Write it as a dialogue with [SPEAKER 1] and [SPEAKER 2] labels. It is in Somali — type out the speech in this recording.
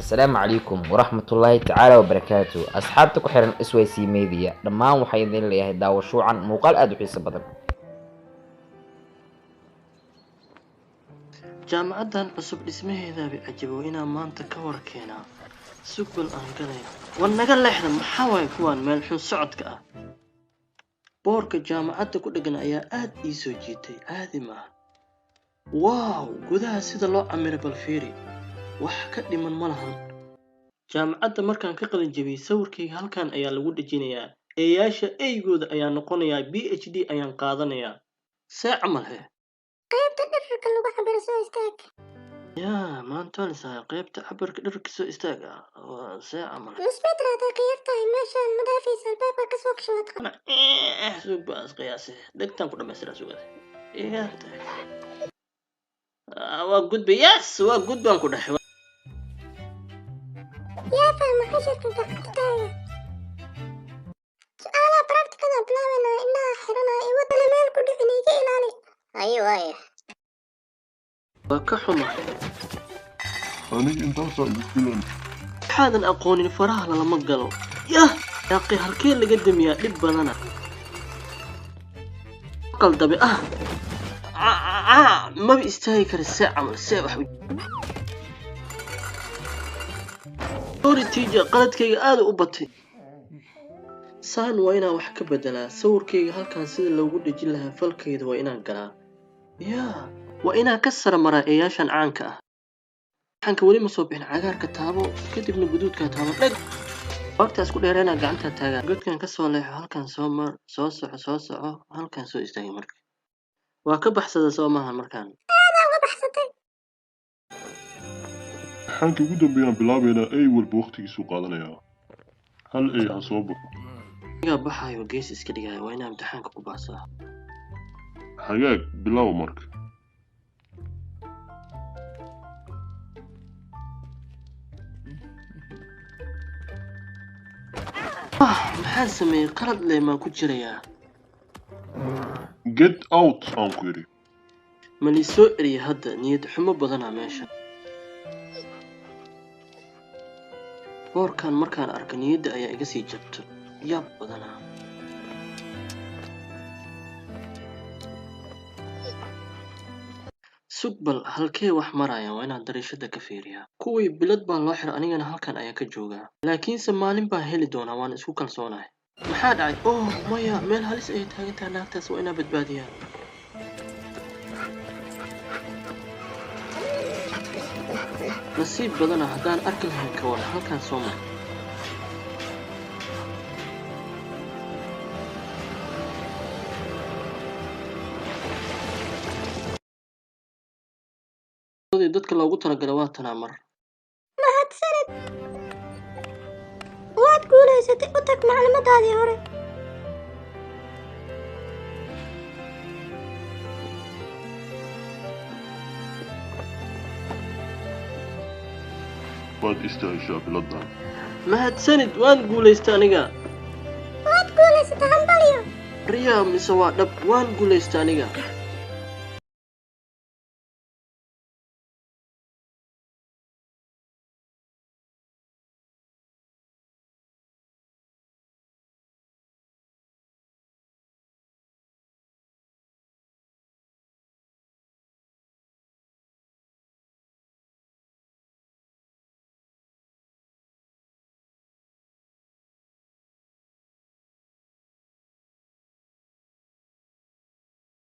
[SPEAKER 1] السلام عليكم ورحمة الله تعالى وبركاته أصحابتك حرن إسوي سي ميديا لما وحيدين لي داو شو عن مقال أدو حيس بدل
[SPEAKER 2] jaamacadan cusub dhismaheeda bi ajabow inaan maanta ka warkeena sugbal aan galay war naga leexda maxaa way kuwan meel xun socodka ah boorka jaamacada ku dhagan ayaa aad ii soo jiitay aadi ma wow gudaha sida loo camiray balfiiri wax ka dhiman ma lahan jaamacada markaan ka qalin jabiyay sawirkayga halkan ayaa lagu dhajinayaa eeyaasha eygooda ayaa noqonayaa PhD ayaan qaadanayaa see camal he
[SPEAKER 3] qaybta dharka lagu cabiro soo istaag
[SPEAKER 2] يا ما أنت لسه قيبت عبر كدرك سو استاجا ساعة مرة
[SPEAKER 3] مسبترة تغيرت ماشى المدافع الباب كسوق شوط
[SPEAKER 2] أنا سوق بس قياسي دكتور كنا مسيرة سوق هذا إيه أنت وجود بياس وجود بان كنا حوا
[SPEAKER 3] يا فاهم حاجة كنت أحكتها سؤال براكتيكال بنعمل إنها حرنا يود المال كل إني إلالي أيوة
[SPEAKER 2] وكحمة
[SPEAKER 4] أنا أنت أصلا بتكلم
[SPEAKER 2] هذا أقوني الفراغ لما قالوا يا أخي هالكين اللي قدم يا لب أنا قال دبي ما بيستهيكر الساعة من الساعة دوري تيجي قلت كي آد أبطي سان وينا وحكي بدلا صور كي هالكان سيد لو قد جلها فالكيد وينا قلا يا وإنا كسر مرائياشان عنك حنك ولي مصوبين عقار كتابو كتب نبدود كتابو لك وقت أسكو ديرينا قعنتها تاقا قلت كان كسو ليح هالكان سومر سوسعو هالكان سو استاقي مرك وكبح سدا سومها المركان
[SPEAKER 3] أنا بحثتي
[SPEAKER 4] حانك قدام بينا بلابينا أي والبوختي سوق هذا هل أي هصوبه
[SPEAKER 2] يا بحاي وقيس اسكدقاي وينا امتحانك كباسا
[SPEAKER 4] حقاك بلاو مرك
[SPEAKER 2] maxaan sameeyay qalad leh ma ku jiraya
[SPEAKER 4] get out aan ku yiri
[SPEAKER 2] mali soo eriyay hadda niyad xumo badana meesha boorkan markaan arkay niyadda ayaa iga sii jabto yaab badana sugbal halkee wax maraya waa inaan dariishada ka fiiriyaa kuwii bilad baa loo xiray anigana halkan ayaa ka joogaa laakiinse maalin baa heli doonaa waan isku kalsoonahay maxaa dhacay oh maya meel halis ay taagantahay naagtaas waa inaa badbaadiyaa nasiib badana haddaan arki lahayn ka war halkan soo mar dadka loogu talagalay waa tanaamar
[SPEAKER 3] mahadsanid waad guulaysatay u tag macluumaadaadii hore
[SPEAKER 4] waad istaashaa biladan
[SPEAKER 2] mahadsanid waan guulaystay aniga
[SPEAKER 3] waad guulaysatay hambalyo
[SPEAKER 2] riyaa mise waa dhab waan guulaystay aniga